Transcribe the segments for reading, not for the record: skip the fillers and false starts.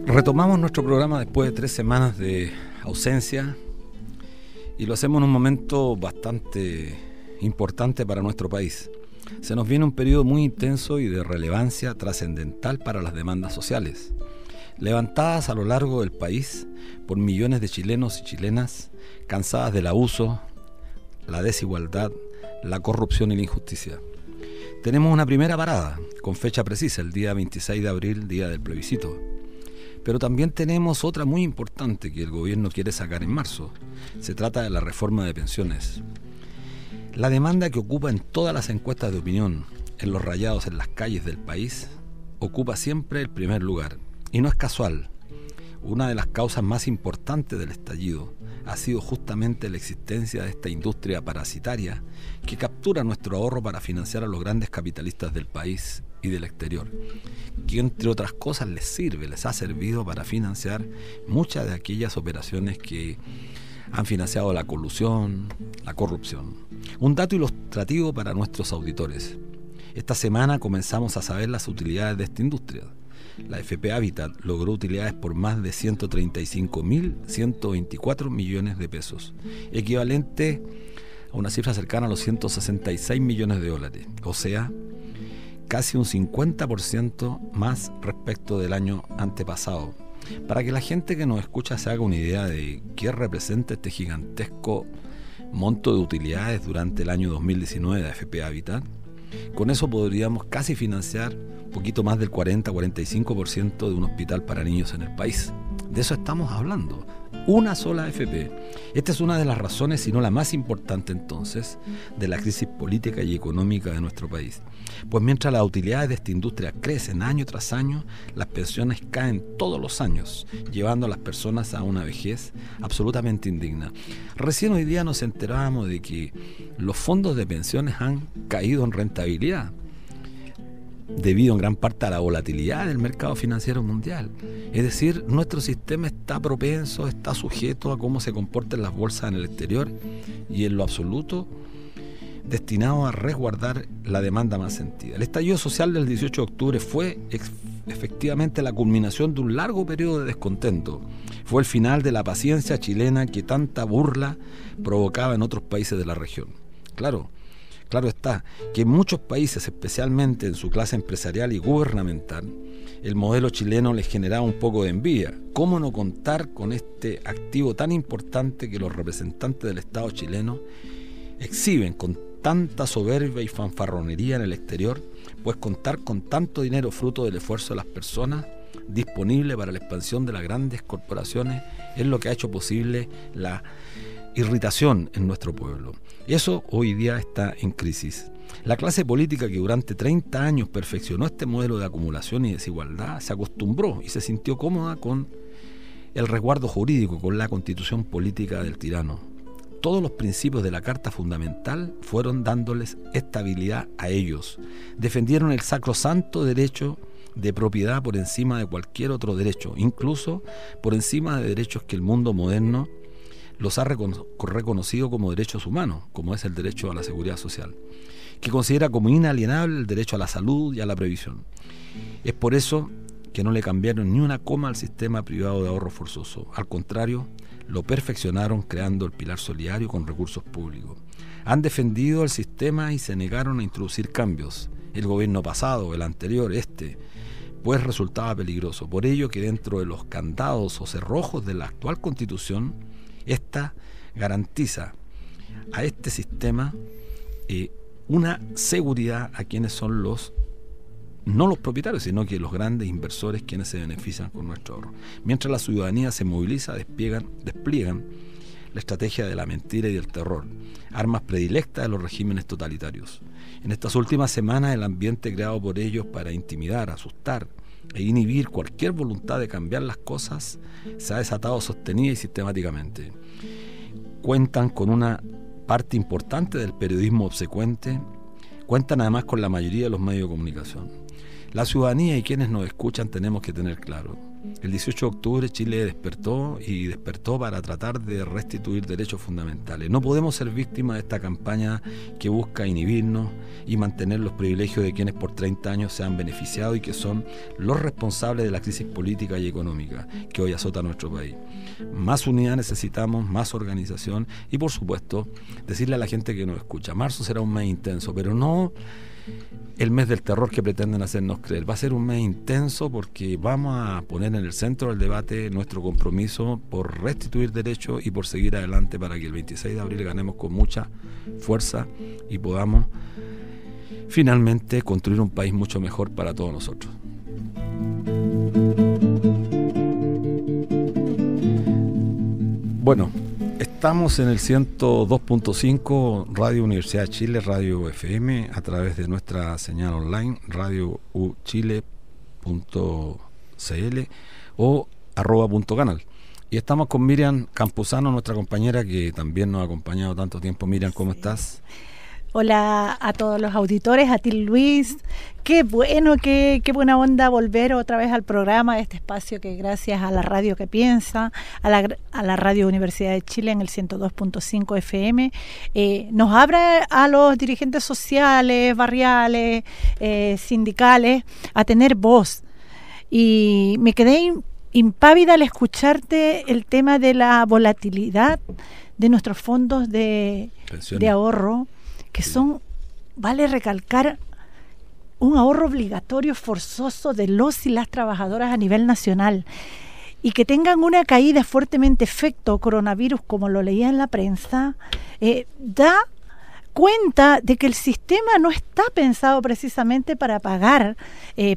Retomamos nuestro programa después de 3 semanas de ausencia y lo hacemos en un momento bastante importante para nuestro país. Se nos viene un periodo muy intenso y de relevancia trascendental para las demandas sociales, levantadas a lo largo del país por millones de chilenos y chilenas cansadas del abuso, la desigualdad, la corrupción y la injusticia. Tenemos una primera parada, con fecha precisa, el día 26 de abril, día del plebiscito. Pero también tenemos otra muy importante que el gobierno quiere sacar en marzo. Se trata de la reforma de pensiones. La demanda que ocupa en todas las encuestas de opinión, en los rayados en las calles del país, ocupa siempre el primer lugar. Y no es casual. Una de las causas más importantes del estallido ha sido justamente la existencia de esta industria parasitaria que captura nuestro ahorro para financiar a los grandes capitalistas del país y del exterior, que entre otras cosas les ha servido para financiar muchas de aquellas operaciones que han financiado la colusión, la corrupción. Un dato ilustrativo para nuestros auditores. Esta semana comenzamos a saber las utilidades de esta industria. La FP Habitat logró utilidades por más de 135.124 millones de pesos, equivalente a una cifra cercana a los 166 millones de dólares, o sea, casi un 50% más respecto del año antepasado. Para que la gente que nos escucha se haga una idea de qué representa este gigantesco monto de utilidades durante el año 2019 de AFP Habitat, con eso podríamos casi financiar un poquito más del 40-45% de un hospital para niños en el país. De eso estamos hablando. Una sola AFP. Esta es una de las razones, si no la más importante entonces, de la crisis política y económica de nuestro país. Pues mientras las utilidades de esta industria crecen año tras año, las pensiones caen todos los años, llevando a las personas a una vejez absolutamente indigna. Recién hoy día nos enterábamos de que los fondos de pensiones han caído en rentabilidad, debido en gran parte a la volatilidad del mercado financiero mundial. Es decir, nuestro sistema está propenso, está sujeto a cómo se comportan las bolsas en el exterior y en lo absoluto destinado a resguardar la demanda más sentida. El estallido social del 18 de octubre fue efectivamente la culminación de un largo periodo de descontento. Fue el final de la paciencia chilena que tanta burla provocaba en otros países de la región. Claro está que en muchos países, especialmente en su clase empresarial y gubernamental, el modelo chileno les generaba un poco de envidia. ¿Cómo no contar con este activo tan importante que los representantes del Estado chileno exhiben con tanta soberbia y fanfarronería en el exterior? Pues contar con tanto dinero fruto del esfuerzo de las personas disponible para la expansión de las grandes corporaciones es lo que ha hecho posible la irritación en nuestro pueblo. Eso hoy día está en crisis. La clase política que durante 30 años perfeccionó este modelo de acumulación y desigualdad se acostumbró y se sintió cómoda con el resguardo jurídico, con la constitución política del tirano. Todos los principios de la Carta Fundamental fueron dándoles estabilidad a ellos. Defendieron el sacrosanto derecho de propiedad por encima de cualquier otro derecho, incluso por encima de derechos que el mundo moderno los ha reconocido como derechos humanos, como es el derecho a la seguridad social, que considera como inalienable el derecho a la salud y a la previsión. Es por eso que no le cambiaron ni una coma al sistema privado de ahorro forzoso. Al contrario, lo perfeccionaron creando el pilar solidario con recursos públicos. Han defendido el sistema y se negaron a introducir cambios. El gobierno pasado, el anterior, pues resultaba peligroso. Por ello que dentro de los candados o cerrojos de la actual Constitución, esta garantiza a este sistema una seguridad a quienes son no los propietarios, sino que los grandes inversores quienes se benefician con nuestro ahorro. Mientras la ciudadanía se moviliza, despliegan la estrategia de la mentira y del terror, armas predilectas de los regímenes totalitarios. En estas últimas semanas, el ambiente creado por ellos para intimidar, asustar e inhibir cualquier voluntad de cambiar las cosas se ha desatado sostenida y sistemáticamente. Cuentan con una parte importante del periodismo obsecuente, cuentan además con la mayoría de los medios de comunicación. La ciudadanía y quienes nos escuchan tenemos que tener claro El 18 de octubre Chile despertó para tratar de restituir derechos fundamentales. No podemos ser víctimas de esta campaña que busca inhibirnos y mantener los privilegios de quienes por 30 años se han beneficiado y que son los responsables de la crisis política y económica que hoy azota nuestro país. Más unidad necesitamos, más organización y, por supuesto, decirle a la gente que nos escucha, marzo será un mes intenso, pero no el mes del terror que pretenden hacernos creer. Va a ser un mes intenso porque vamos a poner en el centro del debate nuestro compromiso por restituir derechos y por seguir adelante para que el 26 de abril ganemos con mucha fuerza y podamos finalmente construir un país mucho mejor para todos nosotros. Bueno, estamos en el 102.5 Radio Universidad de Chile, Radio FM, a través de nuestra señal online, radiouchile.cl o @.canal. Y estamos con Miriam Campuzano, nuestra compañera que también nos ha acompañado tanto tiempo. Miriam, ¿cómo estás? Hola a todos los auditores, a ti Luis, qué bueno, qué buena onda volver otra vez al programa, este espacio que gracias a la radio que piensa, a la Radio Universidad de Chile en el 102.5 FM, nos abre a los dirigentes sociales, barriales, sindicales, a tener voz. Y me quedé impávida al escucharte el tema de la volatilidad de nuestros fondos de ahorro, que son, vale recalcar, un ahorro obligatorio forzoso de los y las trabajadoras a nivel nacional, y que tengan una caída fuertemente efecto coronavirus, como lo leía en la prensa, da cuenta de que el sistema no está pensado precisamente para pagar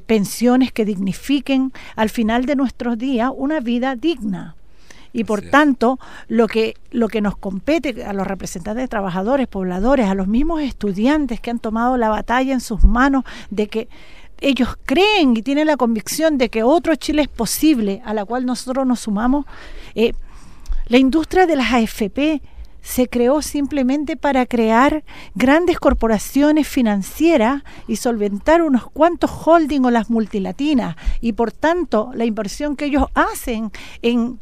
pensiones que dignifiquen al final de nuestros días una vida digna. Y por tanto, lo que nos compete a los representantes de trabajadores, pobladores, a los mismos estudiantes que han tomado la batalla en sus manos, de que ellos creen y tienen la convicción de que otro Chile es posible, a la cual nosotros nos sumamos. La industria de las AFP se creó simplemente para crear grandes corporaciones financieras y solventar unos cuantos holding o las multilatinas, y por tanto la inversión que ellos hacen en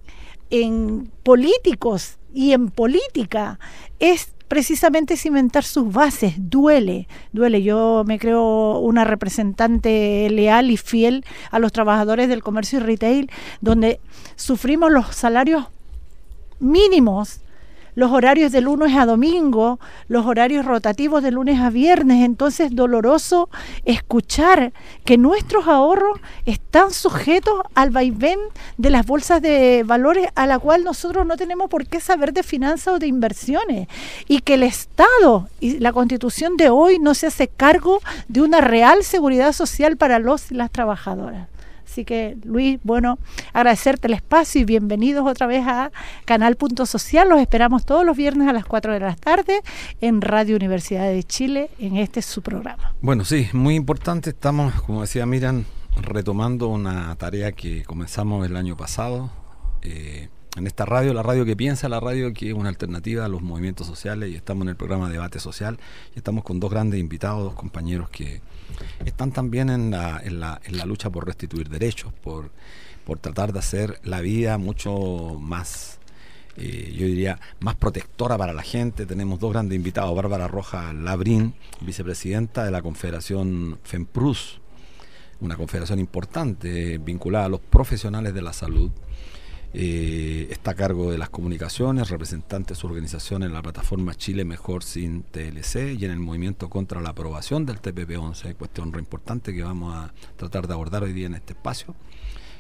políticos y en política es precisamente cimentar sus bases. Duele. Yo me creo una representante leal y fiel a los trabajadores del comercio y retail, donde sufrimos los salarios mínimos, los horarios de lunes a domingo, los horarios rotativos de lunes a viernes. Entonces, doloroso escuchar que nuestros ahorros están sujetos al vaivén de las bolsas de valores, a la cual nosotros no tenemos por qué saber de finanzas o de inversiones, y que el Estado y la Constitución de hoy no se hace cargo de una real seguridad social para los y las trabajadoras. Así que, Luis, bueno, agradecerte el espacio y bienvenidos otra vez a Canal Punto Social. Los esperamos todos los viernes a las 4 de la tarde en Radio Universidad de Chile, en este su programa. Bueno, sí, muy importante. Estamos, como decía Miriam, retomando una tarea que comenzamos el año pasado. En esta radio, la radio que piensa, la radio que es una alternativa a los movimientos sociales, y estamos en el programa Debate Social, y estamos con dos grandes invitados, dos compañeros que están también en la lucha por restituir derechos, por tratar de hacer la vida mucho más, yo diría, más protectora para la gente. Tenemos dos grandes invitados: Bárbara Rojas Labrín, vicepresidenta de la Confederación FEMPRUS, una confederación importante vinculada a los profesionales de la salud. Está a cargo de las comunicaciones, representante de su organización en la plataforma Chile Mejor Sin TLC y en el movimiento contra la aprobación del TPP-11, cuestión re importante que vamos a tratar de abordar hoy día en este espacio.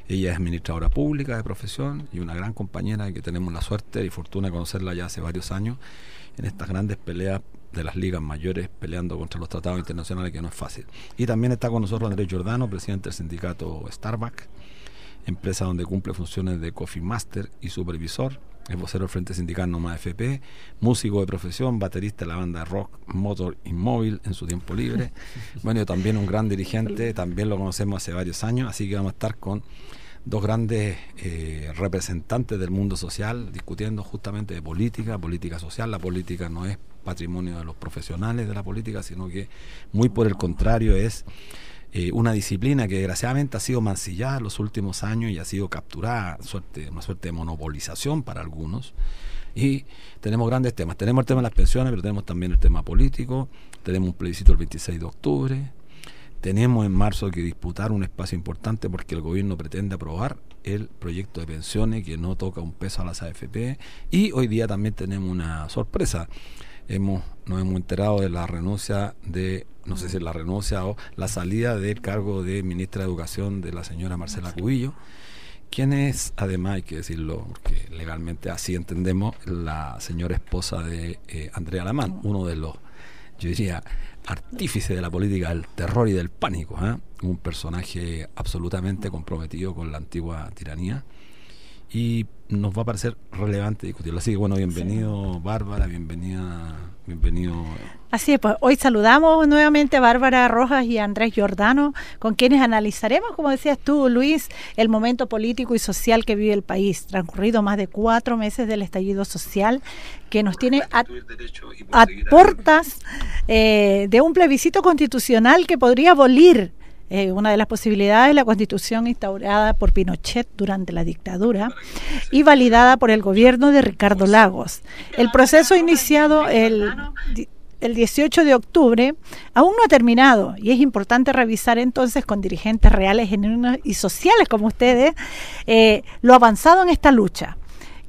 Ella es administradora pública de profesión y una gran compañera que tenemos la suerte y fortuna de conocerla ya hace varios años en estas grandes peleas de las ligas mayores, peleando contra los tratados internacionales, que no es fácil. Y también está con nosotros Andrés Giordano, presidente del sindicato Starbucks, empresa donde cumple funciones de Coffee Master y supervisor. Es vocero del Frente Sindical No Más FP, músico de profesión, baterista de la banda de rock Motor Inmóvil en su tiempo libre. Bueno, también un gran dirigente, también lo conocemos hace varios años, así que vamos a estar con dos grandes representantes del mundo social discutiendo justamente de política social. La política no es patrimonio de los profesionales de la política, sino que muy por el contrario es una disciplina que desgraciadamente ha sido mancillada en los últimos años y ha sido capturada, una suerte de monopolización para algunos. Y tenemos grandes temas. Tenemos el tema de las pensiones, pero tenemos también el tema político. Tenemos un plebiscito el 26 de octubre. Tenemos en marzo que disputar un espacio importante porque el gobierno pretende aprobar el proyecto de pensiones que no toca un peso a las AFP. Y hoy día también tenemos una sorpresa. Nos hemos enterado de la renuncia no sé si la renuncia o la salida del cargo de ministra de Educación de la señora Marcela Cubillo, quien es, además, hay que decirlo, porque legalmente así entendemos, la señora esposa de Andrea Lamán, uno de los, yo diría, artífices de la política del terror y del pánico, un personaje absolutamente comprometido con la antigua tiranía, y nos va a parecer relevante discutirlo. Así que bueno, bienvenido, sí. Bárbara, bienvenido. Así es, pues hoy saludamos nuevamente a Bárbara Rojas y a Andrés Giordano, con quienes analizaremos, como decías tú, Luis, el momento político y social que vive el país, transcurrido más de 4 meses del estallido social, que nos tiene a puertas de un plebiscito constitucional que podría abolir una de las posibilidades, la Constitución instaurada por Pinochet durante la dictadura y validada por el gobierno de Ricardo Lagos. El proceso iniciado el 18 de octubre aún no ha terminado y es importante revisar entonces con dirigentes reales, genuinos y sociales como ustedes lo avanzado en esta lucha,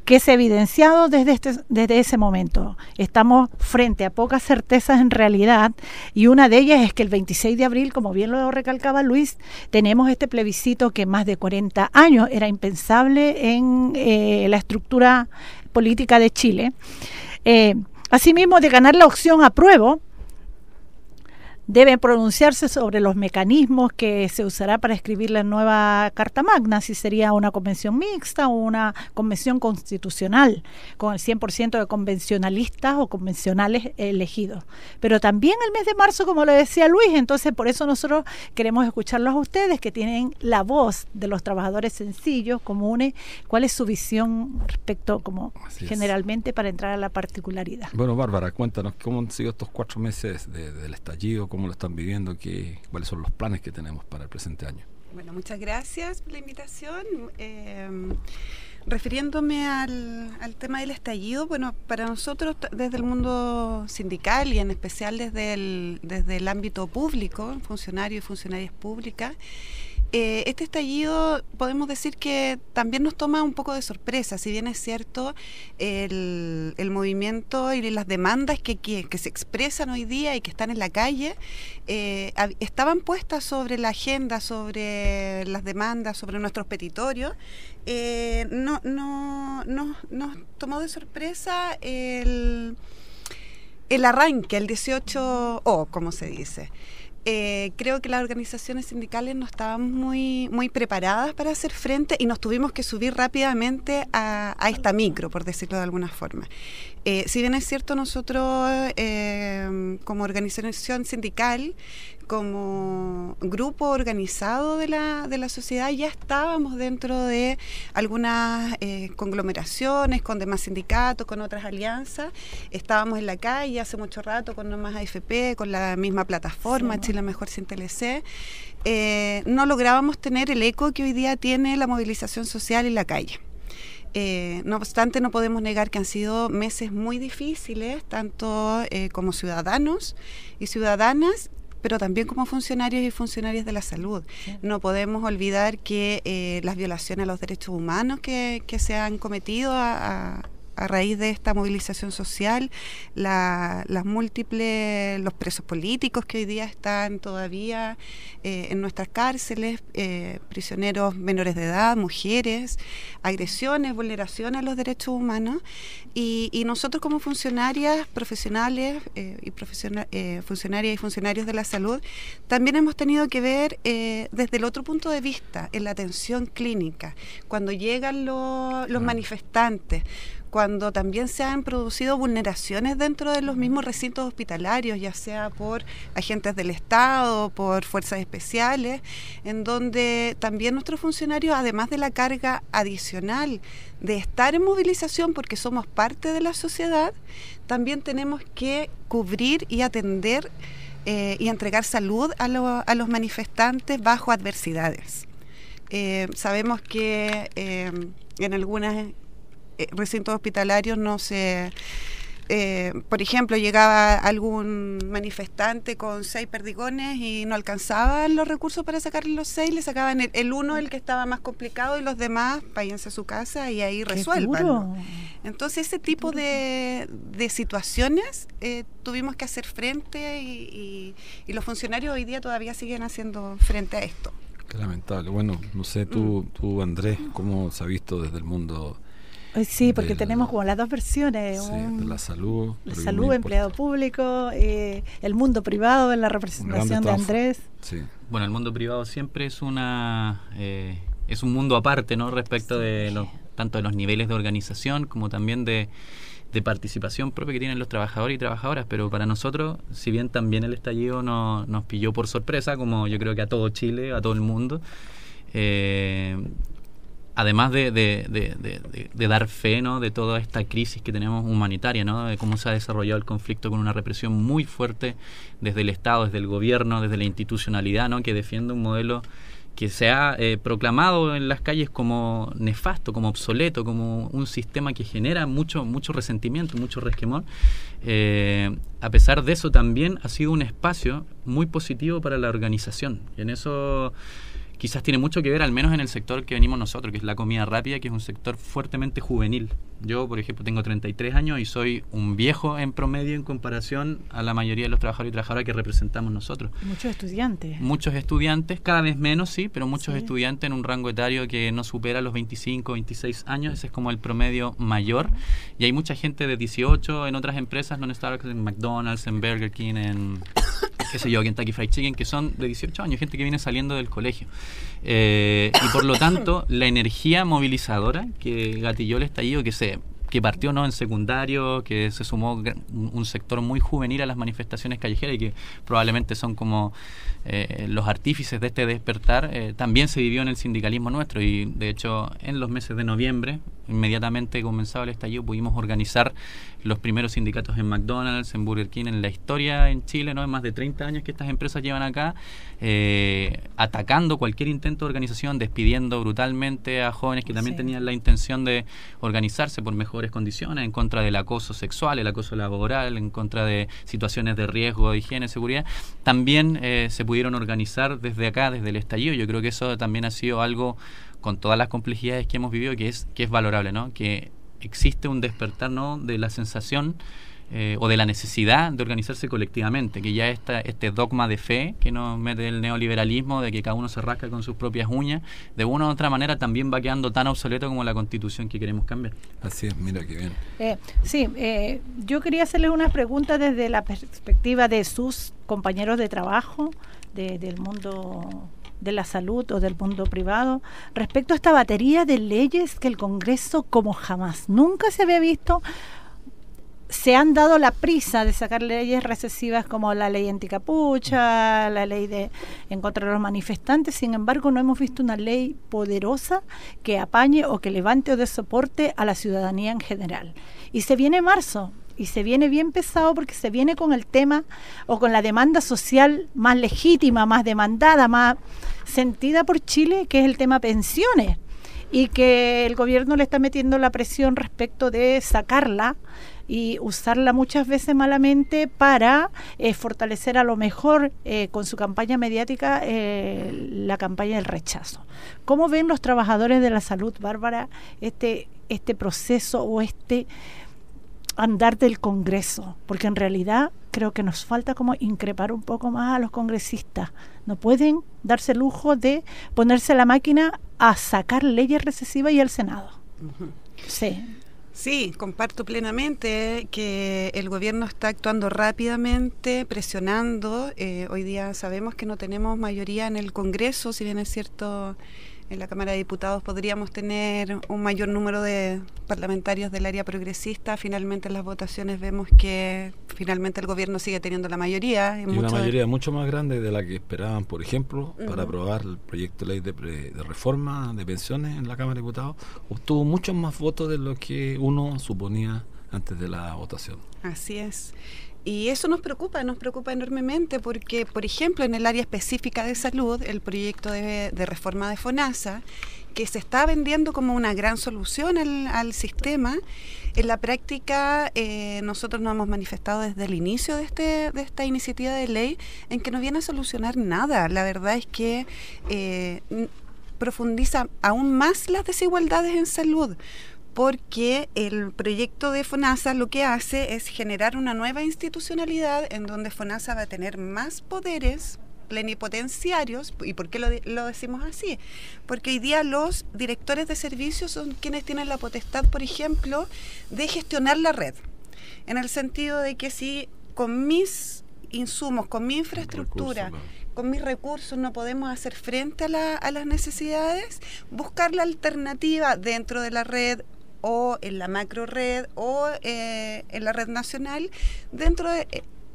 que se ha evidenciado desde ese momento. Estamos frente a pocas certezas en realidad, y una de ellas es que el 26 de abril, como bien lo recalcaba Luis, tenemos este plebiscito que más de 40 años era impensable en la estructura política de Chile. Asimismo, de ganar la opción apruebo, debe pronunciarse sobre los mecanismos que se usará para escribir la nueva Carta Magna, si sería una convención mixta o una convención constitucional, con el 100% de convencionalistas o convencionales elegidos. Pero también el mes de marzo, como lo decía Luis, entonces por eso nosotros queremos escucharlos a ustedes, que tienen la voz de los trabajadores sencillos, comunes, cuál es su visión respecto, como generalmente, para entrar a la particularidad. Bueno, Bárbara, cuéntanos, ¿cómo han sido estos 4 meses del estallido? ¿Cómo lo están viviendo? ¿Cuáles son los planes que tenemos para el presente año? Bueno, muchas gracias por la invitación. Refiriéndome al tema del estallido, bueno, para nosotros desde el mundo sindical y en especial desde el ámbito público, funcionarios y funcionarias públicas, este estallido podemos decir que también nos toma un poco de sorpresa, si bien es cierto el movimiento y las demandas que se expresan hoy día y que están en la calle estaban puestas sobre la agenda, sobre las demandas, sobre nuestros petitorios. Nos tomó de sorpresa el arranque, el 18O, como se dice. Creo que las organizaciones sindicales no estaban muy preparadas para hacer frente y nos tuvimos que subir rápidamente a esta micro, por decirlo de alguna forma. Si bien es cierto, nosotros como organización sindical, como grupo organizado de la sociedad, ya estábamos dentro de algunas conglomeraciones con demás sindicatos, con otras alianzas. Estábamos en la calle hace mucho rato con Nomás AFP, con la misma plataforma, sí, Chile Mejor sin TLC. No lográbamos tener el eco que hoy día tiene la movilización social en la calle. No obstante, no podemos negar que han sido meses muy difíciles, tanto como ciudadanos y ciudadanas, pero también como funcionarios y funcionarias de la salud. Sí. No podemos olvidar que las violaciones a los derechos humanos que se han cometido a raíz de esta movilización social, los presos políticos que hoy día están todavía en nuestras cárceles, prisioneros menores de edad, mujeres, agresiones, vulneraciones a los derechos humanos, y nosotros como funcionarias profesionales funcionarias y funcionarios de la salud también hemos tenido que ver desde el otro punto de vista, en la atención clínica, cuando llegan los manifestantes, cuando también se han producido vulneraciones dentro de los mismos recintos hospitalarios, ya sea por agentes del Estado, por fuerzas especiales, en donde también nuestros funcionarios, además de la carga adicional de estar en movilización porque somos parte de la sociedad, también tenemos que cubrir y atender y entregar salud a los manifestantes bajo adversidades. Sabemos que en algunos recintos hospitalarios no se... por ejemplo, llegaba algún manifestante con 6 perdigones y no alcanzaban los recursos para sacarle los 6, le sacaban el uno, el que estaba más complicado, y los demás váyanse a su casa y ahí resuelvan. Entonces, ese tipo de situaciones tuvimos que hacer frente y los funcionarios hoy día todavía siguen haciendo frente a esto. Qué lamentable. Bueno, no sé, tú Andrés, ¿cómo se ha visto desde el mundo? Sí, porque tenemos como las dos versiones. Sí, de la salud. La salud, empleado público, el mundo privado en la representación de Andrés. Sí. Bueno, el mundo privado siempre es un mundo aparte, ¿no? Respecto de tanto de los niveles de organización como también de participación propia que tienen los trabajadores y trabajadoras. Pero para nosotros, si bien también el estallido nos pilló por sorpresa, como yo creo que a todo Chile, a todo el mundo, además de dar fe, ¿no?, de toda esta crisis que tenemos humanitaria, ¿no?, de cómo se ha desarrollado el conflicto con una represión muy fuerte desde el Estado, desde el gobierno, desde la institucionalidad, ¿no?, que defiende un modelo que se ha proclamado en las calles como nefasto, como obsoleto, como un sistema que genera mucho resentimiento, mucho resquemor. A pesar de eso, también ha sido un espacio muy positivo para la organización. Y en eso quizás tiene mucho que ver, al menos en el sector que venimos nosotros, que es la comida rápida, que es un sector fuertemente juvenil. Yo, por ejemplo, tengo 33 años y soy un viejo en promedio en comparación a la mayoría de los trabajadores y trabajadoras que representamos nosotros. Muchos estudiantes. Muchos estudiantes, cada vez menos, sí, pero muchos estudiantes en un rango etario que no supera los 25, 26 años. Ese es como el promedio mayor. Y hay mucha gente de 18 en otras empresas, no en Starbucks, en McDonald's, en Burger King, en Kentucky Fried Chicken, que son de 18 años, gente que viene saliendo del colegio. Y por lo tanto, la energía movilizadora que gatilló el estallido, que partió, ¿no?, en secundario, que se sumó un sector muy juvenil a las manifestaciones callejeras y que probablemente son como los artífices de este despertar, también se vivió en el sindicalismo nuestro. Y de hecho, en los meses de noviembre, inmediatamente comenzado el estallido, pudimos organizar los primeros sindicatos en McDonald's, en Burger King, en la historia en Chile, ¿no?, en más de 30 años que estas empresas llevan acá, atacando cualquier intento de organización, despidiendo brutalmente a jóvenes que también tenían la intención de organizarse por mejores condiciones, en contra del acoso sexual, el acoso laboral, en contra de situaciones de riesgo, de higiene, seguridad. También se pudieron organizar desde acá, desde el estallido. Yo creo que eso también ha sido algo, con todas las complejidades que hemos vivido, que es valorable, ¿no?, que existe un despertar, ¿no?, de la sensación o de la necesidad de organizarse colectivamente, que ya este dogma de fe que nos mete el neoliberalismo, de que cada uno se rasca con sus propias uñas, de una u otra manera también va quedando tan obsoleto como la Constitución que queremos cambiar. Así es, mira qué bien. Yo quería hacerles unas preguntas desde la perspectiva de sus compañeros de trabajo, del mundo de la salud o del mundo privado, respecto a esta batería de leyes que el Congreso, como jamás nunca se había visto, se han dado la prisa de sacar leyes recesivas como la ley anticapucha, la ley en contra de los manifestantes. Sin embargo, no hemos visto una ley poderosa que apañe o que levante o dé soporte a la ciudadanía en general. Y se viene marzo, y se viene bien pesado porque se viene con el tema o con la demanda social más legítima, más demandada, más sentida por Chile, que es el tema pensiones, y que el gobierno le está metiendo la presión respecto de sacarla y usarla muchas veces malamente para fortalecer a lo mejor con su campaña mediática la campaña del rechazo. ¿Cómo ven los trabajadores de la salud, Bárbara, este proceso o este andar del Congreso? Porque en realidad creo que nos falta como increpar un poco más a los congresistas. No pueden darse el lujo de ponerse la máquina a sacar leyes recesivas y al Senado. Uh-huh. Sí. Sí, comparto plenamente que el gobierno está actuando rápidamente, presionando. Hoy día sabemos que no tenemos mayoría en el Congreso, si bien es cierto, en la Cámara de Diputados podríamos tener un mayor número de parlamentarios del área progresista. Finalmente en las votaciones vemos que finalmente el gobierno sigue teniendo la mayoría. Y una mayoría mucho más grande de la que esperaban, por ejemplo, para aprobar el proyecto de ley de reforma de pensiones en la Cámara de Diputados. Obtuvo muchos más votos de lo que uno suponía antes de la votación. Así es. Y eso nos preocupa enormemente porque, por ejemplo, en el área específica de salud, el proyecto de reforma de FONASA, que se está vendiendo como una gran solución al sistema, en la práctica nosotros nos hemos manifestado desde el inicio de esta iniciativa de ley en que no viene a solucionar nada. La verdad es que profundiza aún más las desigualdades en salud, porque el proyecto de FONASA lo que hace es generar una nueva institucionalidad en donde FONASA va a tener más poderes plenipotenciarios. ¿Y por qué lo decimos así? Porque hoy día los directores de servicios son quienes tienen la potestad, por ejemplo, de gestionar la red, en el sentido de que si con mis insumos, con mi infraestructura, con mis recursos no podemos hacer frente a las necesidades, buscar la alternativa dentro de la red o en la macro red o en la red nacional,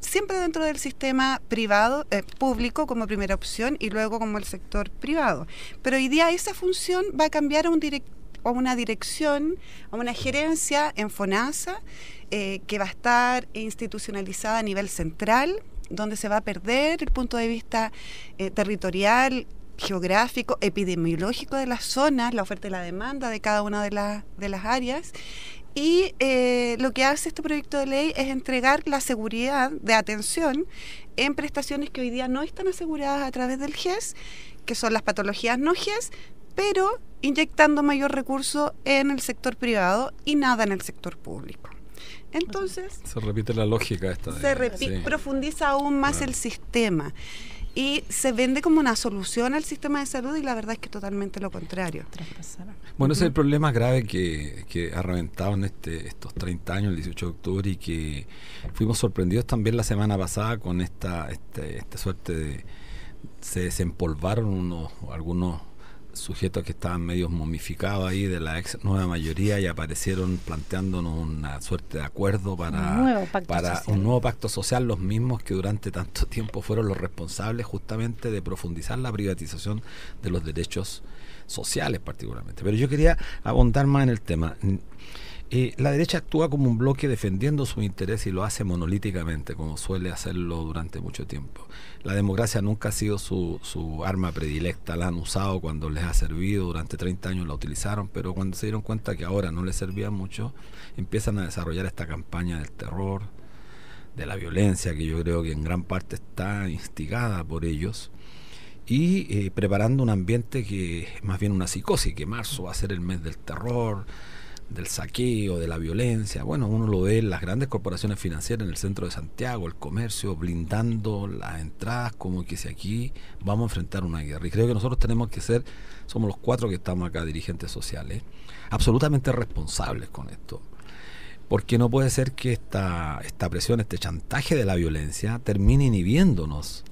siempre dentro del sistema privado, público como primera opción y luego como el sector privado. Pero hoy día esa función va a cambiar a una dirección, a una gerencia en FONASA, que va a estar institucionalizada a nivel central, donde se va a perder el punto de vista territorial, geográfico, epidemiológico de las zonas, la oferta y la demanda de cada una de las áreas. Y lo que hace este proyecto de ley es entregar la seguridad de atención en prestaciones que hoy día no están aseguradas a través del GES, que son las patologías no GES, pero inyectando mayor recurso en el sector privado y nada en el sector público. Entonces se repite la lógica esta. Profundiza aún más el sistema. Y se vende como una solución al sistema de salud y la verdad es que totalmente lo contrario. Bueno, ese es el problema grave que ha reventado en estos 30 años, el 18 de octubre, y que fuimos sorprendidos también la semana pasada con esta suerte de... Se desempolvaron algunos sujetos que estaban medio momificados ahí de la ex nueva mayoría y aparecieron planteándonos una suerte de acuerdo para un nuevo pacto social, los mismos que durante tanto tiempo fueron los responsables justamente de profundizar la privatización de los derechos sociales particularmente. Pero yo quería abundar más en el tema. La derecha actúa como un bloque defendiendo su interés y lo hace monolíticamente, como suele hacerlo durante mucho tiempo. La democracia nunca ha sido su arma predilecta, la han usado cuando les ha servido, durante 30 años la utilizaron, pero cuando se dieron cuenta que ahora no les servía mucho, empiezan a desarrollar esta campaña del terror, de la violencia, que yo creo que en gran parte está instigada por ellos, y preparando un ambiente que es más bien una psicosis, que marzo va a ser el mes del terror, del saqueo, de la violencia. Bueno, uno lo ve en las grandes corporaciones financieras en el centro de Santiago, el comercio, blindando las entradas como que si aquí vamos a enfrentar una guerra. Y creo que nosotros tenemos que ser, somos los 4 que estamos acá, dirigentes sociales, absolutamente responsables con esto. Porque no puede ser que esta presión, este chantaje de la violencia termine inhibiéndonos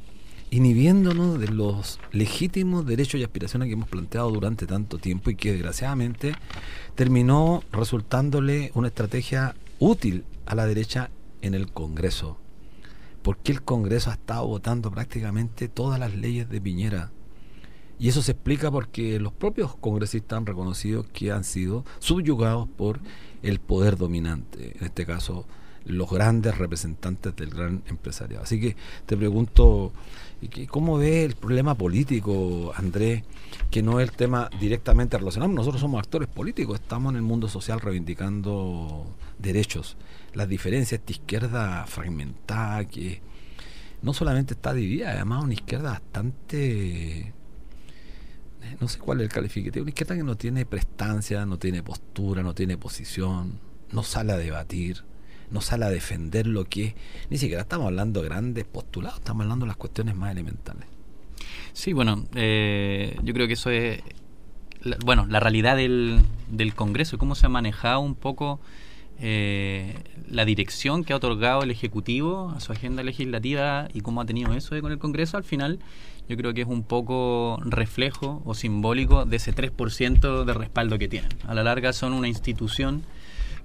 de los legítimos derechos y aspiraciones que hemos planteado durante tanto tiempo y que desgraciadamente terminó resultándole una estrategia útil a la derecha en el Congreso. Porque el Congreso ha estado votando prácticamente todas las leyes de Piñera. Y eso se explica porque los propios congresistas han reconocido que han sido subyugados por el poder dominante, en este caso los grandes representantes del gran empresariado. Así que te pregunto, ¿cómo ves el problema político, Andrés? Que no es el tema directamente relacionado. Nosotros somos actores políticos, estamos en el mundo social reivindicando derechos. Las diferencias, esta izquierda fragmentada, que no solamente está dividida, además una izquierda bastante... no sé cuál es el calificativo, una izquierda que no tiene prestancia, no tiene postura, no tiene posición, no sale a debatir, no sale a defender lo que ni siquiera estamos hablando de grandes postulados, estamos hablando de las cuestiones más elementales. Sí, bueno, yo creo que eso es la realidad del Congreso, cómo se ha manejado un poco la dirección que ha otorgado el Ejecutivo a su agenda legislativa y cómo ha tenido eso con el Congreso. Al final yo creo que es un poco reflejo o simbólico de ese 3% de respaldo que tienen. A la larga son una institución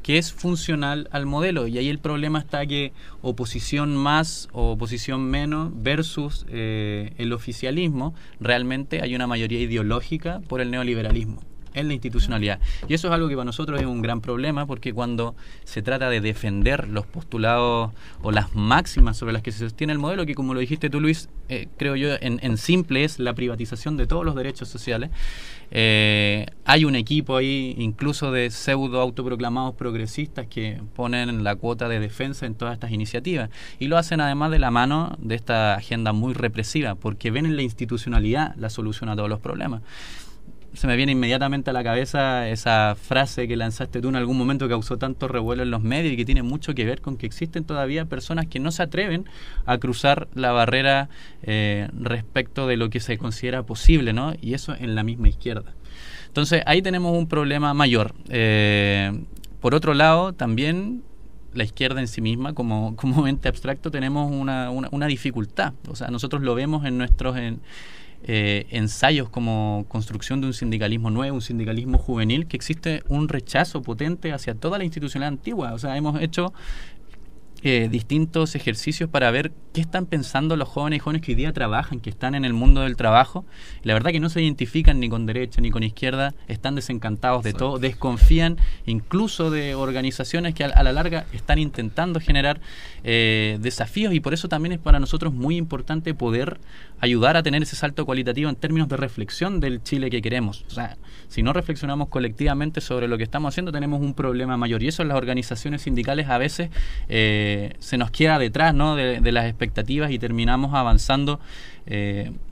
que es funcional al modelo, y ahí el problema está que oposición más o oposición menos versus el oficialismo, realmente hay una mayoría ideológica por el neoliberalismo. en la institucionalidad. Y eso es algo que para nosotros es un gran problema, porque cuando se trata de defender los postulados o las máximas sobre las que se sostiene el modelo, que como lo dijiste tú, Luis, creo yo en simple es la privatización de todos los derechos sociales, hay un equipo ahí incluso de pseudo autoproclamados progresistas que ponen la cuota de defensa en todas estas iniciativas, y lo hacen además de la mano de esta agenda muy represiva, porque ven en la institucionalidad la solución a todos los problemas. Se me viene inmediatamente a la cabeza esa frase que lanzaste tú en algún momento, que causó tanto revuelo en los medios y que tiene mucho que ver con que existen todavía personas que no se atreven a cruzar la barrera respecto de lo que se considera posible, ¿no? Y eso en la misma izquierda. Entonces ahí tenemos un problema mayor. Por otro lado, también la izquierda en sí misma, como ente abstracto, tenemos una dificultad. O sea, nosotros lo vemos en nuestros ensayos como construcción de un sindicalismo nuevo, un sindicalismo juvenil, que existe un rechazo potente hacia toda la institucionalidad antigua. O sea, hemos hecho distintos ejercicios para ver qué están pensando los jóvenes y jóvenes que hoy día trabajan, que están en el mundo del trabajo. La verdad que no se identifican ni con derecha ni con izquierda, están desencantados de todo, desconfían incluso de organizaciones que a la larga están intentando generar desafíos, y por eso también es para nosotros muy importante poder ayudar a tener ese salto cualitativo en términos de reflexión del Chile que queremos. O sea, si no reflexionamos colectivamente sobre lo que estamos haciendo, tenemos un problema mayor, y eso en las organizaciones sindicales a veces se nos queda detrás, ¿no?, de las expectativas, y terminamos avanzando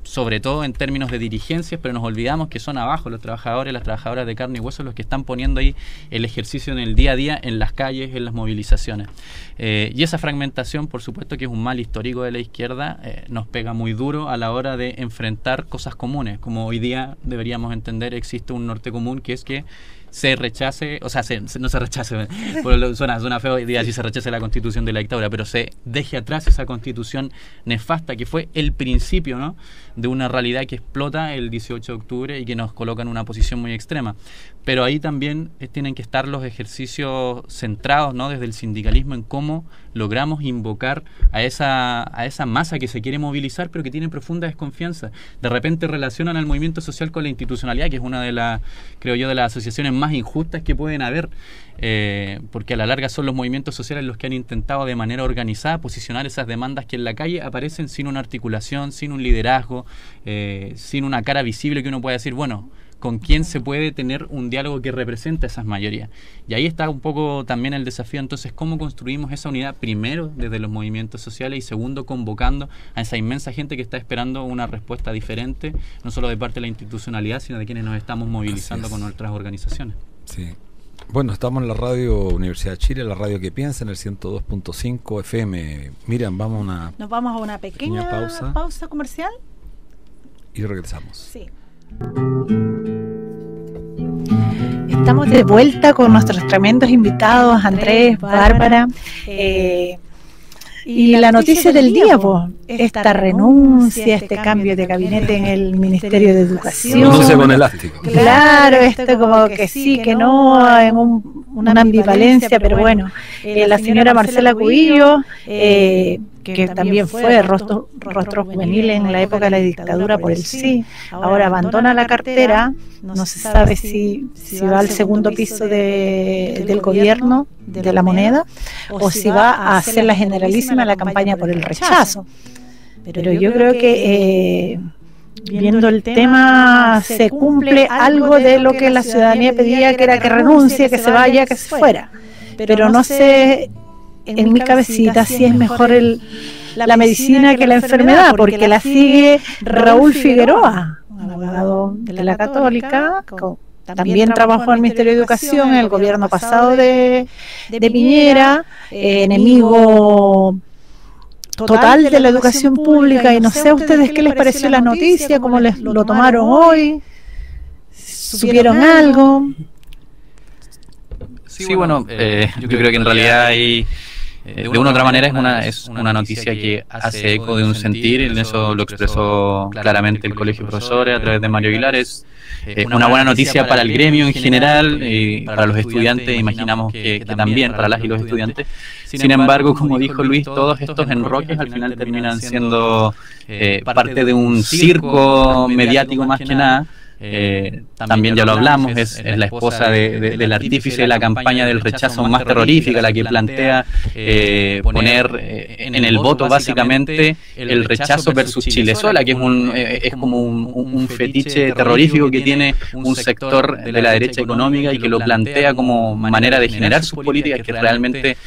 sobre todo en términos de dirigencias, pero nos olvidamos que son abajo los trabajadores, las trabajadoras de carne y hueso los que están poniendo ahí el ejercicio en el día a día, en las calles, en las movilizaciones. Y esa fragmentación, por supuesto que es un mal histórico de la izquierda, nos pega muy duro a la hora de enfrentar cosas comunes, como hoy día deberíamos entender existe un norte común, que es que se rechace, o sea, no se rechace, suena feo hoy día si se rechace la Constitución de la dictadura, pero se deje atrás esa Constitución nefasta que fue el principio, ¿no?, de una realidad que explota el 18 de octubre y que nos coloca en una posición muy extrema. Pero ahí también tienen que estar los ejercicios centrados, ¿no?, desde el sindicalismo, en cómo logramos invocar a esa masa que se quiere movilizar, pero que tiene profunda desconfianza. De repente relacionan al movimiento social con la institucionalidad, que es una de las, creo yo, de las asociaciones más injustas que pueden haber, porque a la larga son los movimientos sociales los que han intentado de manera organizada posicionar esas demandas que en la calle aparecen sin una articulación, sin un liderazgo, sin una cara visible que uno pueda decir, bueno, con quién se puede tener un diálogo que represente a esas mayorías. Y ahí está un poco también el desafío, entonces, cómo construimos esa unidad, primero desde los movimientos sociales, y segundo convocando a esa inmensa gente que está esperando una respuesta diferente, no solo de parte de la institucionalidad, sino de quienes nos estamos movilizando con nuestras organizaciones. Sí. Bueno, estamos en la radio Universidad de Chile, la radio que piensa, en el 102.5 FM. Miriam, nos vamos a una pequeña pausa comercial y regresamos. Sí. Estamos de vuelta con nuestros tremendos invitados, Andrés, Bárbara, y la noticia del día, pues, esta renuncia, este cambio de gabinete en el Ministerio de Educación. Renuncia con elástico. Claro, esto como que sí, que no, en una ambivalencia, pero bueno, la señora Marcela Cubillo, que también fue rostro juvenil en la época de la dictadura por el sí, ahora abandona la cartera, no se sabe si va al segundo piso del gobierno, de la moneda, o si va a hacer la generalísima la campaña por el rechazo. Pero yo creo que viendo el tema se cumple algo de lo que la ciudadanía pedía, que era que renuncie, que se vaya, que se fuera. Pero no sé en mi cabecita si es mejor la medicina que la enfermedad, porque la sigue Raúl Figueroa, un abogado de la Católica, también trabajó en el Ministerio de Educación en el gobierno pasado de Piñera, enemigo total de la educación pública, y no sé a ustedes qué les pareció la noticia, cómo lo tomaron hoy, ¿supieron algo? Sí, bueno, yo creo que en realidad hay, de una u otra manera es una noticia que hace eco de un sentir, y en eso lo expresó claramente el Colegio de Profesores a través de Mario Aguilar. Es una buena noticia para el gremio en general y para los estudiantes, imaginamos que también para las y los estudiantes. Sin embargo, como dijo Luis, todos estos enroques al final terminan siendo parte de un circo mediático más que nada, también ya lo hablamos, es la esposa del artífice de la campaña del rechazo más terrorífica, la que plantea poner en el voto básicamente el rechazo versus Chile sola, que es como un fetiche terrorífico que tiene un sector de la derecha económica y que lo plantea como manera de generar sus políticas, que es realmente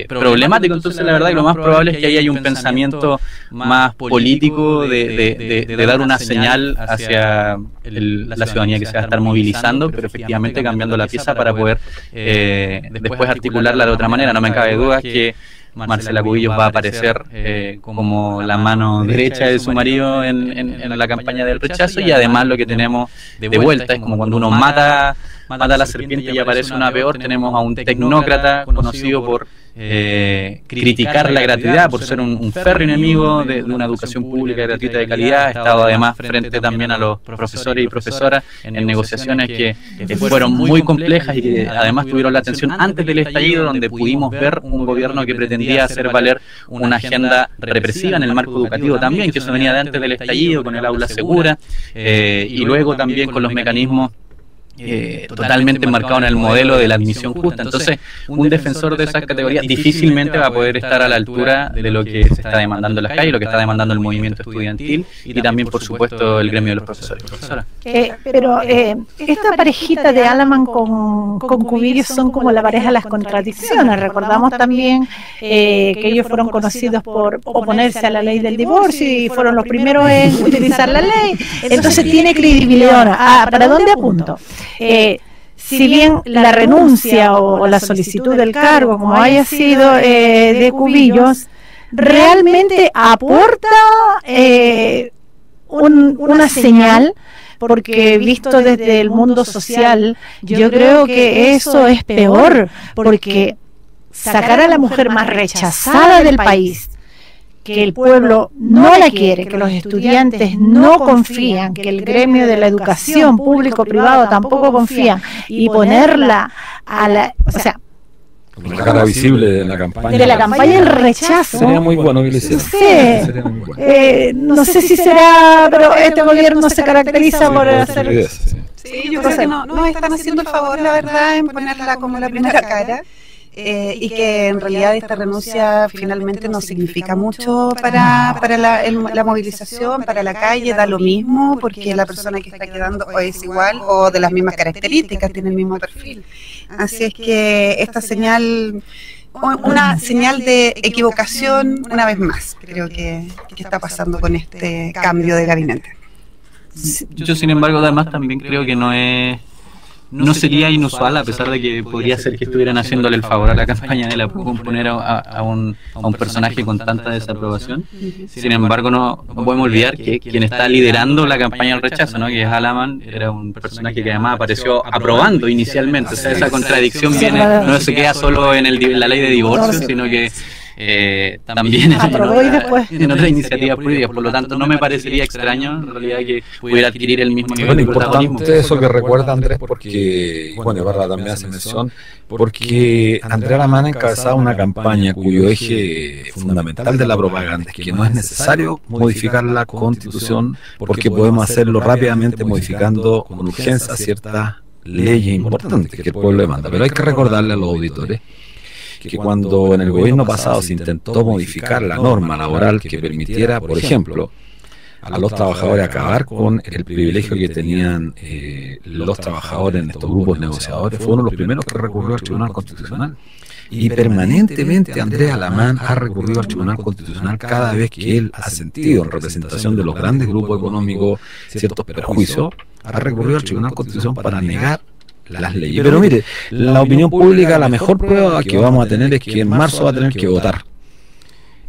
problemático. Entonces la verdad que lo más probable es que ahí hay un pensamiento más político de dar una señal hacia la ciudadanía que se va a estar movilizando, pero efectivamente cambiando la pieza para poder después articularla de otra manera. No me cabe duda que Marcela Cubillos va a aparecer como la mano derecha de su marido en la campaña del rechazo, y además lo que tenemos de vuelta es como cuando uno mata a la serpiente y aparece una peor. Tenemos a un tecnócrata conocido por criticar la gratuidad, por ser un férreo enemigo de una educación pública gratuita de calidad. Ha estado además frente también a los profesores y profesoras en negociaciones que fueron muy complejas y que además tuvieron la atención antes del estallido, donde pudimos ver un gobierno que pretendía hacer valer una agenda represiva en el marco educativo también, que eso venía de antes del estallido, con el aula segura, y luego también con los mecanismos totalmente enmarcado en el modelo de la admisión justa. Entonces, un defensor de esas categorías difícilmente va a poder estar a la altura de lo que se está demandando en las calles, lo que está demandando el movimiento estudiantil y también, por supuesto, el gremio de los profesores y profesoras. Pero esta parejita de Alaman con Cubillos son como la pareja de las contradicciones. Recordamos también que ellos fueron conocidos por oponerse a la ley del divorcio y fueron los primeros en utilizar la ley. Entonces tiene credibilidad. ¿Para dónde apunto? Si bien la renuncia o la solicitud del cargo, como haya sido de Cubillos, realmente aporta una señal, porque visto desde el mundo social, yo creo que eso es peor, porque sacar a la mujer más rechazada del país, que el pueblo no la quiere, que los estudiantes no confían, que el gremio de la educación público-privado tampoco confía, y ponerla a la... O sea, la cara visible de la campaña. De la campaña del rechazo. Sería muy bueno que lo hiciera. No sé si será, pero este gobierno se caracteriza por hacer... Sí, yo creo que no están haciendo el favor, la verdad, en ponerla como la primera cara. Y que en realidad esta renuncia finalmente no significa mucho para la movilización, para la calle, da lo mismo, porque la persona que está quedando o es igual o de las mismas características, tiene el mismo perfil. Así es que esta señal, una señal de equivocación una vez más, creo que está pasando con este cambio de gabinete. Yo, sin embargo, además también creo que no sería inusual, a pesar de que podría ser que estuvieran haciéndole el favor a la campaña de la PUC poner a un personaje con tanta desaprobación. Sin embargo, no podemos olvidar que quien está liderando la campaña del rechazo, ¿no?, que es Alaman, era un personaje que además apareció aprobando inicialmente. O sea, esa contradicción no se queda solo en la ley de divorcio, sino que también en otras iniciativas políticas. Por lo tanto, no me parecería extraño en realidad que pudiera adquirir el mismo nivel de protagonismo. Importante eso que recuerda Andrés, porque, bueno, Barra también hace mención, porque Andrea Alaman encabezaba una campaña cuyo eje fundamental de la propaganda es que no es necesario modificar la Constitución, porque podemos hacerlo rápidamente modificando con urgencia ciertas leyes importantes que el pueblo demanda. Pero hay que recordarle a los auditores que cuando en el gobierno pasado se intentó modificar la norma laboral que permitiera, por ejemplo, a los trabajadores acabar con el privilegio que tenían los trabajadores en estos grupos negociadores, fue uno de los primeros que recurrió al Tribunal Constitucional. Y permanentemente Andrea Alaman ha recurrido al Tribunal Constitucional cada vez que él ha sentido, en representación de los grandes grupos económicos, ciertos perjuicios, ha recurrido al Tribunal Constitucional para negar las leyes. Pero mire, la opinión pública, la mejor prueba que vamos a tener es que en marzo va a tener que votar.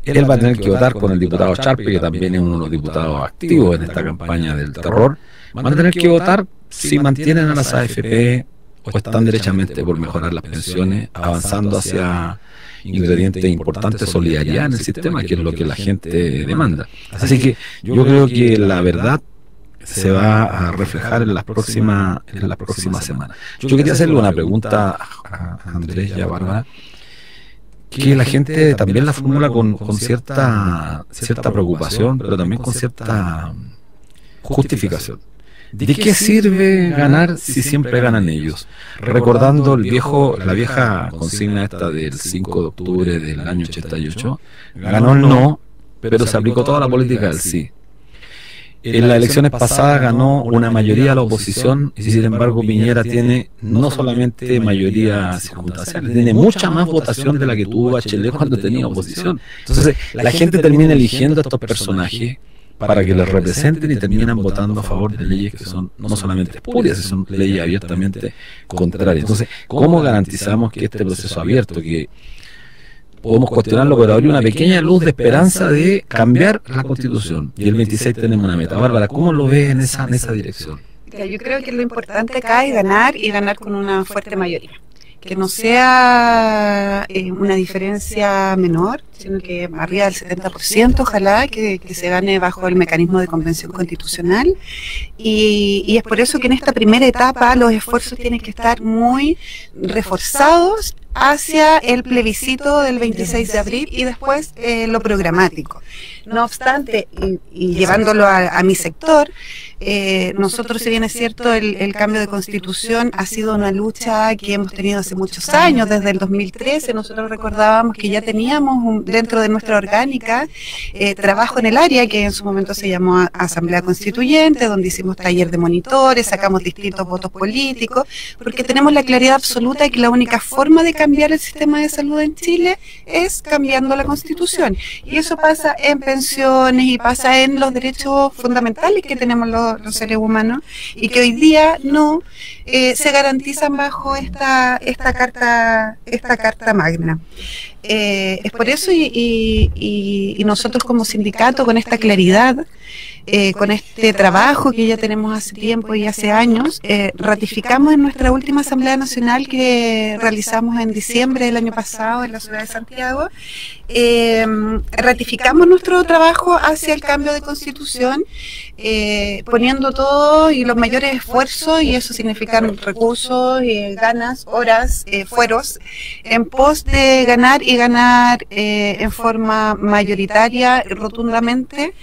Él va a tener que votar con el diputado Charpe, que también es uno de los diputados activos en esta campaña del terror. Van a tener que votar si mantienen a las AFP o están derechamente por mejorar las pensiones, avanzando hacia ingredientes importantes de solidaridad en el sistema, que es lo que la gente demanda. Así que yo creo que la verdad se va a reflejar en las próximas semanas. Yo quería hacerle una pregunta a Andrés y a Bárbara, que la gente también la formula con cierta preocupación, pero también con cierta justificación. ¿de qué sirve ganar si siempre ganan ellos? Recordando la vieja consigna esta del 5 de octubre del año 88, ganó el no, pero se aplicó toda la política del sí. En las elecciones pasadas ganó una mayoría a la oposición y sin embargo Piñera tiene no solamente mayoría circunstancial, tiene mucha más votación de la que tuvo Bachelet cuando tenía oposición. Entonces la gente termina eligiendo a estos personajes para que les representen y terminan votando a favor de leyes que son no solamente espurias, son leyes abiertamente contrarias. Entonces, ¿cómo garantizamos que este proceso abierto, que podemos cuestionarlo, pero habría una pequeña luz de esperanza de cambiar la Constitución? Y el 26 tenemos una meta. Bárbara, ¿cómo lo ves en esa dirección? Yo creo que lo importante acá es ganar y ganar con una fuerte mayoría. Que no sea una diferencia menor, sino que arriba del 70%, ojalá que se gane bajo el mecanismo de convención constitucional. Y es por eso que en esta primera etapa los esfuerzos tienen que estar muy reforzados hacia el plebiscito del 26 de abril y después lo programático. No obstante, y llevándolo a mi sector, nosotros, si bien es cierto, el cambio de constitución ha sido una lucha que hemos tenido hace muchos años. Desde el 2013 nosotros recordábamos que ya teníamos dentro de nuestra orgánica trabajo en el área que en su momento se llamó Asamblea Constituyente, donde hicimos taller de monitores, sacamos distintos votos políticos, porque tenemos la claridad absoluta de que la única forma de cambiar el sistema de salud en Chile es cambiando la Constitución. Y eso pasa en pensiones y pasa en los derechos fundamentales que tenemos los seres humanos y que hoy día no se garantizan bajo esta carta magna. Es por eso y nosotros como sindicato, con esta claridad, con este trabajo que ya tenemos hace tiempo y hace años, ratificamos en nuestra última Asamblea Nacional que realizamos en diciembre del año pasado en la ciudad de Santiago, ratificamos nuestro trabajo hacia el cambio de Constitución, poniendo todo y los mayores esfuerzos, y eso significan recursos, ganas, horas, fueros, en pos de ganar y ganar en forma mayoritaria, rotundamente.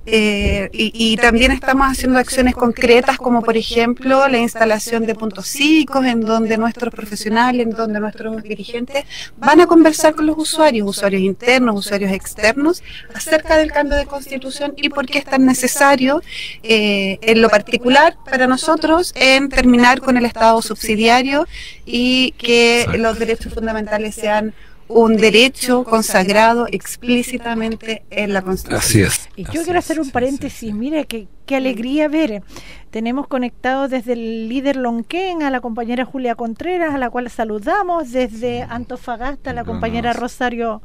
Y también estamos haciendo acciones concretas, como por ejemplo la instalación de puntos cívicos en donde nuestros profesionales, en donde nuestros dirigentes van a conversar con los usuarios internos, usuarios externos, acerca del cambio de Constitución y por qué es tan necesario, en lo particular para nosotros, en terminar con el Estado subsidiario y que los derechos fundamentales sean un derecho consagrado explícitamente en la Constitución. Así es. Y yo quiero hacer un paréntesis. Mira, qué alegría ver. Tenemos conectados desde el líder Lonquén a la compañera Julia Contreras, a la cual saludamos, desde Antofagasta a la compañera Rosana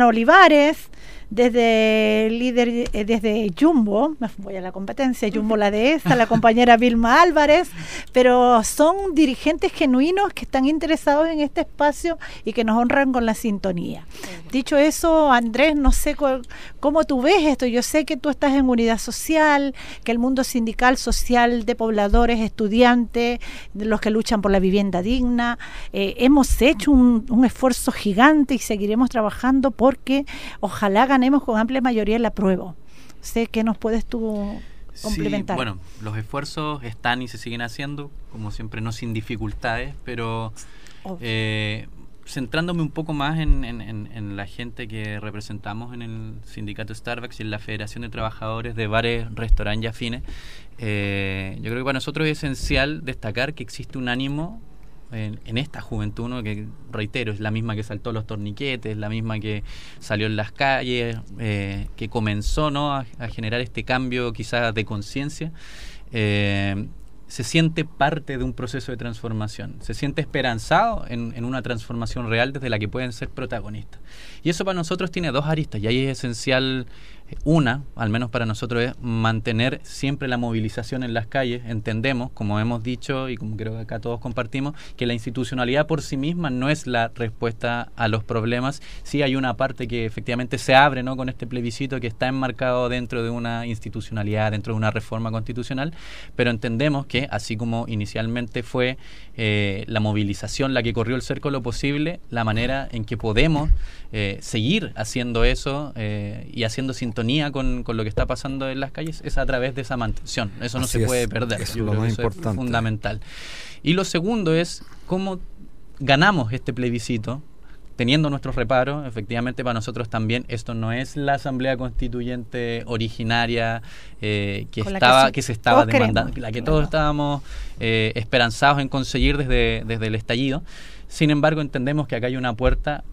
Olivares, desde el líder, desde Jumbo, me voy a la competencia, Jumbo la dehesa, la compañera Vilma Álvarez, pero son dirigentes genuinos que están interesados en este espacio y que nos honran con la sintonía. Dicho eso, Andrés, no sé cómo tú ves esto. Yo sé que tú estás en Unidad Social, que el mundo sindical, social, de pobladores, estudiantes, de los que luchan por la vivienda digna, hemos hecho un esfuerzo gigante y seguiremos trabajando porque ojalá ganemos con amplia mayoría el apruebo. Sé que nos puedes tú complementar. Sí, bueno, los esfuerzos están y se siguen haciendo, como siempre, no sin dificultades, pero centrándome un poco más en la gente que representamos en el sindicato Starbucks y en la Federación de Trabajadores de Bares, Restaurantes y Afines, yo creo que para nosotros es esencial destacar que existe un ánimo en esta juventud, ¿no? Que, reitero, es la misma que saltó los torniquetes, la misma que salió en las calles, que comenzó, ¿no? a generar este cambio quizás de conciencia. Se siente parte de un proceso de transformación, se siente esperanzado en una transformación real desde la que pueden ser protagonistas. Y eso para nosotros tiene dos aristas, y ahí es esencial. Una, al menos para nosotros, es mantener siempre la movilización en las calles. Entendemos, como hemos dicho y como creo que acá todos compartimos, que la institucionalidad por sí misma no es la respuesta a los problemas. Sí hay una parte que efectivamente se abre, ¿no? con este plebiscito que está enmarcado dentro de una institucionalidad, dentro de una reforma constitucional, pero entendemos que, así como inicialmente fue la movilización la que corrió el cerco lo posible, la manera en que podemos seguir haciendo eso y haciendo sintonía sintonía con lo que está pasando en las calles es a través de esa mantención. Eso no se puede perder. Eso es lo más importante. Es fundamental. Y lo segundo es cómo ganamos este plebiscito teniendo nuestros reparos. Efectivamente, para nosotros también esto no es la Asamblea Constituyente originaria que se estaba demandando, la que todos estábamos esperanzados en conseguir desde el estallido. Sin embargo, entendemos que acá hay una puerta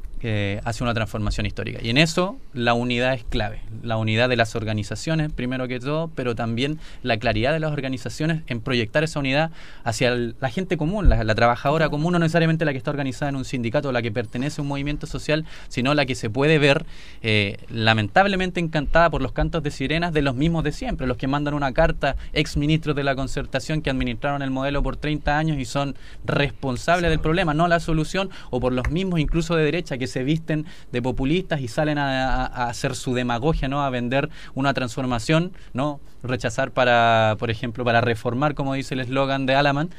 hacia una transformación histórica. Y en eso la unidad es clave. La unidad de las organizaciones, primero que todo, pero también la claridad de las organizaciones en proyectar esa unidad hacia la gente común, la trabajadora común, no necesariamente la que está organizada en un sindicato o la que pertenece a un movimiento social, sino la que se puede ver lamentablemente encantada por los cantos de sirenas de los mismos de siempre, los que mandan una carta, ex ministros de la Concertación que administraron el modelo por 30 años y son responsables del problema, no la solución, o por los mismos incluso de derecha que se visten de populistas y salen a hacer su demagogia, ¿no? A vender una transformación, ¿no? Rechazar por ejemplo, para reformar, como dice el eslogan de Alaman,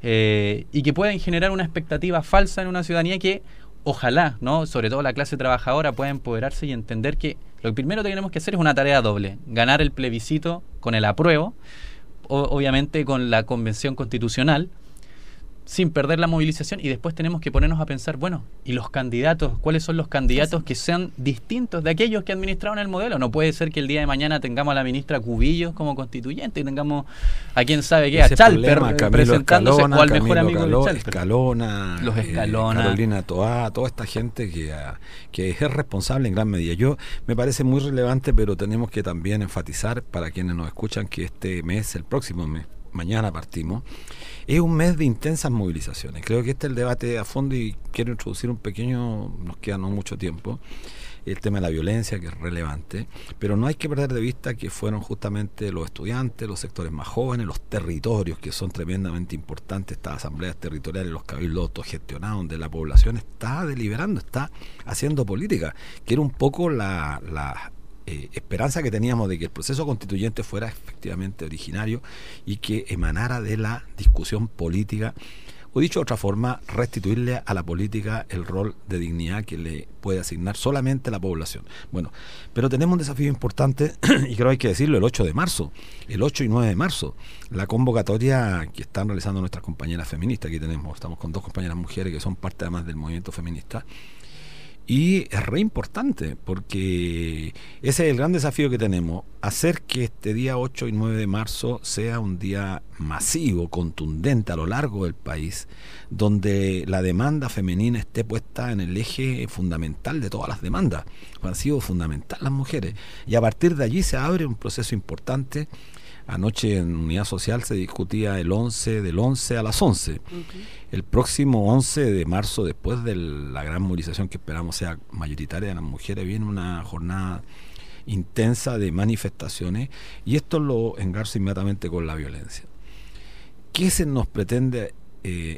y que pueden generar una expectativa falsa en una ciudadanía que ojalá, ¿no? Sobre todo la clase trabajadora, pueda empoderarse y entender que lo primero que tenemos que hacer es una tarea doble: ganar el plebiscito con el apruebo, obviamente con la convención constitucional, sin perder la movilización, y después tenemos que ponernos a pensar, bueno, ¿y los candidatos? ¿Cuáles son los candidatos que sean distintos de aquellos que administraron el modelo? No puede ser que el día de mañana tengamos a la ministra Cubillos como constituyente y tengamos a quién sabe qué, a Chalper presentándose, o al mejor amigo de Chalper. Escalona, los Escalona, Carolina Toá, toda esta gente que es responsable en gran medida. Me parece muy relevante, pero tenemos que también enfatizar para quienes nos escuchan que este mes, el próximo mes, mañana partimos, es un mes de intensas movilizaciones. Creo que este es el debate a fondo y quiero introducir un pequeño, nos queda no mucho tiempo, el tema de la violencia, que es relevante, pero no hay que perder de vista que fueron justamente los estudiantes, los sectores más jóvenes, los territorios, que son tremendamente importantes, estas asambleas territoriales, los cabildos autogestionados, donde la población está deliberando, está haciendo política, que era un poco la esperanza que teníamos de que el proceso constituyente fuera efectivamente originario y que emanara de la discusión política, o dicho de otra forma, restituirle a la política el rol de dignidad que le puede asignar solamente la población. Bueno, pero tenemos un desafío importante y creo que hay que decirlo: el 8 de marzo, el 8 y 9 de marzo, la convocatoria que están realizando nuestras compañeras feministas. Aquí estamos con 2 compañeras mujeres que son parte además del movimiento feminista. Y es re importante porque ese es el gran desafío que tenemos: hacer que este día 8 y 9 de marzo sea un día masivo, contundente a lo largo del país, donde la demanda femenina esté puesta en el eje fundamental de todas las demandas. Han sido fundamentales las mujeres, y a partir de allí se abre un proceso importante. Anoche en Unidad Social se discutía del 11 a las 11. El próximo 11 de marzo, después de la gran movilización que esperamos sea mayoritaria de las mujeres, viene una jornada intensa de manifestaciones, y esto lo engarzo inmediatamente con la violencia. ¿Qué se nos pretende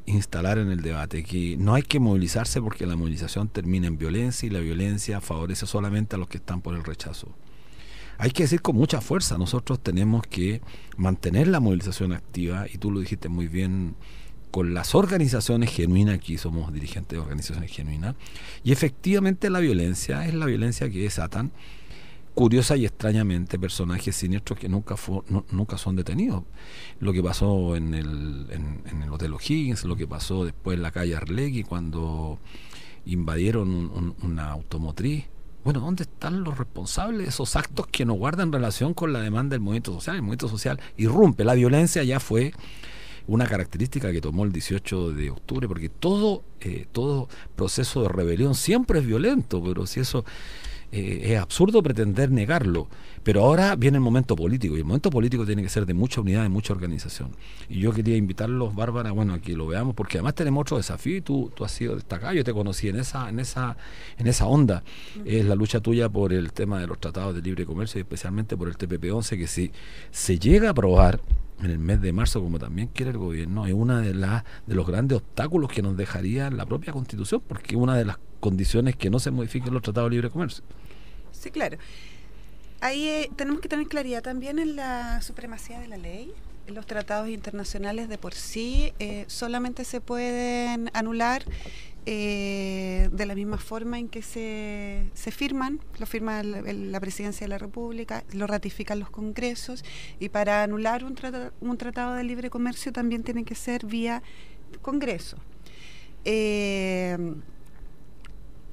instalar en el debate? Que no hay que movilizarse porque la movilización termina en violencia, y la violencia favorece solamente a los que están por el rechazo. Hay que decir con mucha fuerza: nosotros tenemos que mantener la movilización activa, y tú lo dijiste muy bien, con las organizaciones genuinas. Aquí somos dirigentes de organizaciones genuinas, y efectivamente la violencia es la violencia que desatan, curiosa y extrañamente, personajes siniestros que nunca son detenidos. Lo que pasó en el Hotel O'Higgins, lo que pasó después en la calle Arlegui cuando invadieron una automotriz. Bueno, ¿dónde están los responsables de esos actos que no guardan relación con la demanda del movimiento social? El movimiento social irrumpe. La violencia ya fue una característica que tomó el 18 de octubre, porque todo proceso de rebelión siempre es violento, pero si eso es absurdo pretender negarlo. Pero ahora viene el momento político, y el momento político tiene que ser de mucha unidad, de mucha organización. Y yo quería invitarlos, Bárbara, a que lo veamos, porque además tenemos otro desafío, y tú has sido destacado, yo te conocí en esa onda. Es la lucha tuya por el tema de los tratados de libre comercio, y especialmente por el TPP-11, que si se llega a aprobar en el mes de marzo, como también quiere el gobierno, es una de los grandes obstáculos que nos dejaría la propia Constitución, porque es una de las condiciones que no se modifiquen los tratados de libre comercio. Sí, claro. Ahí tenemos que tener claridad también en la supremacía de la ley. Los tratados internacionales de por sí solamente se pueden anular de la misma forma en que se firman, lo firma la Presidencia de la República, lo ratifican los congresos, y para anular un tratado de libre comercio también tiene que ser vía Congreso.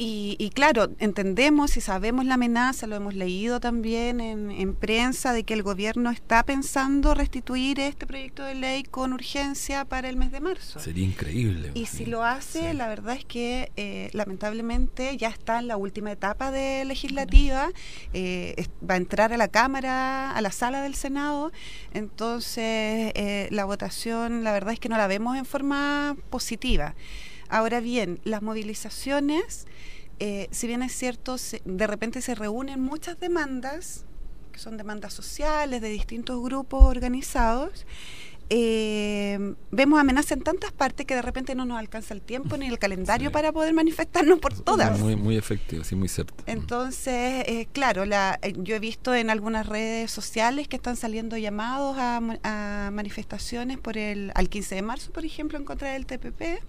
Y claro, entendemos y sabemos la amenaza, lo hemos leído también en prensa, de que el gobierno está pensando restituir este proyecto de ley con urgencia para el mes de marzo. Sería increíble. Y si lo hace, la verdad es que lamentablemente ya está en la última etapa de legislativa, va a entrar a la Cámara, a la sala del Senado, entonces la votación, la verdad es que no la vemos en forma positiva. Ahora bien, las movilizaciones, si bien es cierto, de repente se reúnen muchas demandas, que son demandas sociales de distintos grupos organizados, vemos amenazas en tantas partes que de repente no nos alcanza el tiempo ni el calendario para poder manifestarnos por todas. Muy efectivo, sí, muy cierto. Entonces, claro, yo he visto en algunas redes sociales que están saliendo llamados a manifestaciones al 15 de marzo, por ejemplo, en contra del TPP.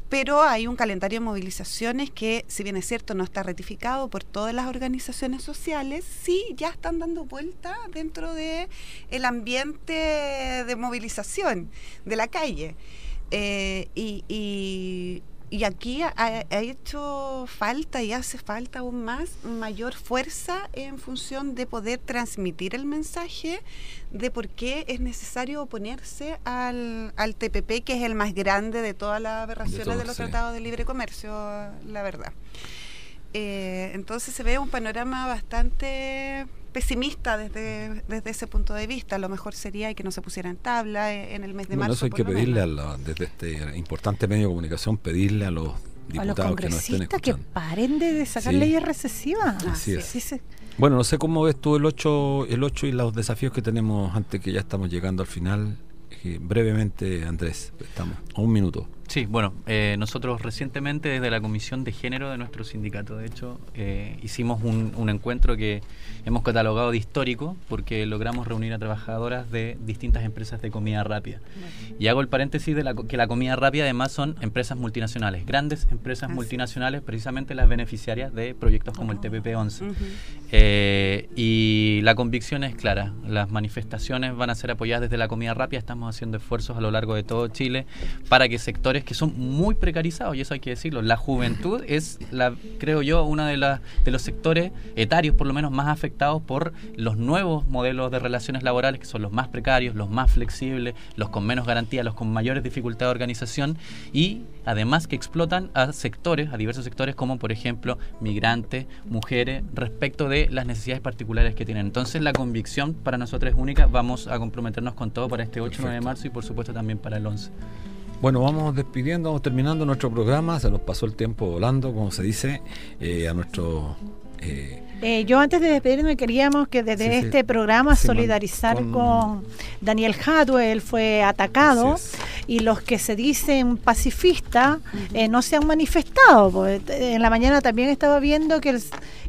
Pero hay un calendario de movilizaciones que, si bien es cierto, no está ratificado por todas las organizaciones sociales, sí ya están dando vuelta dentro de el ambiente de movilización de la calle. Y aquí ha hecho falta y hace falta aún más mayor fuerza en función de poder transmitir el mensaje de por qué es necesario oponerse al TPP, que es el más grande de todas las aberraciones de los tratados de libre comercio, la verdad. Entonces se ve un panorama bastante pesimista desde ese punto de vista. Lo mejor sería que no se pusiera en tabla en el mes de marzo. Eso hay que pedirle desde este importante medio de comunicación, pedirle a los diputados que nos estén escuchando que paren de sacar leyes recesivas. Así es. Bueno, no sé cómo ves tú el 8 y los desafíos que tenemos antes, que ya estamos llegando al final. Brevemente, Andrés, estamos a un minuto. Sí, bueno, nosotros recientemente desde la Comisión de Género de nuestro sindicato, de hecho, hicimos un encuentro que hemos catalogado de histórico, porque logramos reunir a trabajadoras de distintas empresas de comida rápida. Y hago el paréntesis de que la comida rápida además son empresas multinacionales, grandes empresas multinacionales, precisamente las beneficiarias de proyectos como el TPP-11. Y la convicción es clara, las manifestaciones van a ser apoyadas desde la comida rápida, estamos haciendo esfuerzos a lo largo de todo Chile para que sectores que son muy precarizados, y eso hay que decirlo, la juventud es, creo yo, uno de los sectores etarios por lo menos más afectados por los nuevos modelos de relaciones laborales, que son los más precarios, los más flexibles, los con menos garantía, los con mayores dificultades de organización, y además que explotan a diversos sectores como por ejemplo migrantes, mujeres, respecto de las necesidades particulares que tienen. Entonces la convicción para nosotros es única, vamos a comprometernos con todo para este 8 de marzo y por supuesto también para el 11. Bueno, vamos despidiendo, vamos terminando nuestro programa, se nos pasó el tiempo volando, como se dice, a nuestro... yo antes de despedirme queríamos que desde este programa solidarizar con Daniel Jadue. Él fue atacado y los que se dicen pacifistas no se han manifestado. Pues, en la mañana también estaba viendo que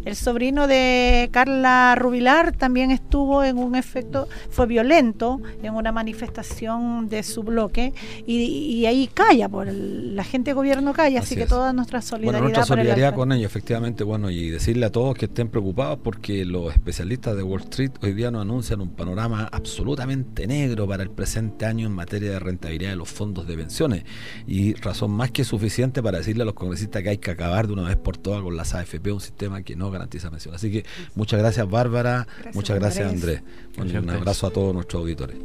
el sobrino de Carla Rubilar también estuvo en un efecto, fue violento en una manifestación de su bloque y ahí calla, la gente de gobierno calla, así que toda nuestra solidaridad. Bueno, nuestra solidaridad con ellos, efectivamente, y decirle a todos que estén preocupados porque los especialistas de Wall Street hoy día nos anuncian un panorama absolutamente negro para el presente año en materia de rentabilidad de los fondos de pensiones, y razón más que suficiente para decirle a los congresistas que hay que acabar de una vez por todas con las AFP, un sistema que no garantiza pensión. Así que muchas gracias, Bárbara, muchas gracias, Andrés. Un abrazo a todos nuestros auditores.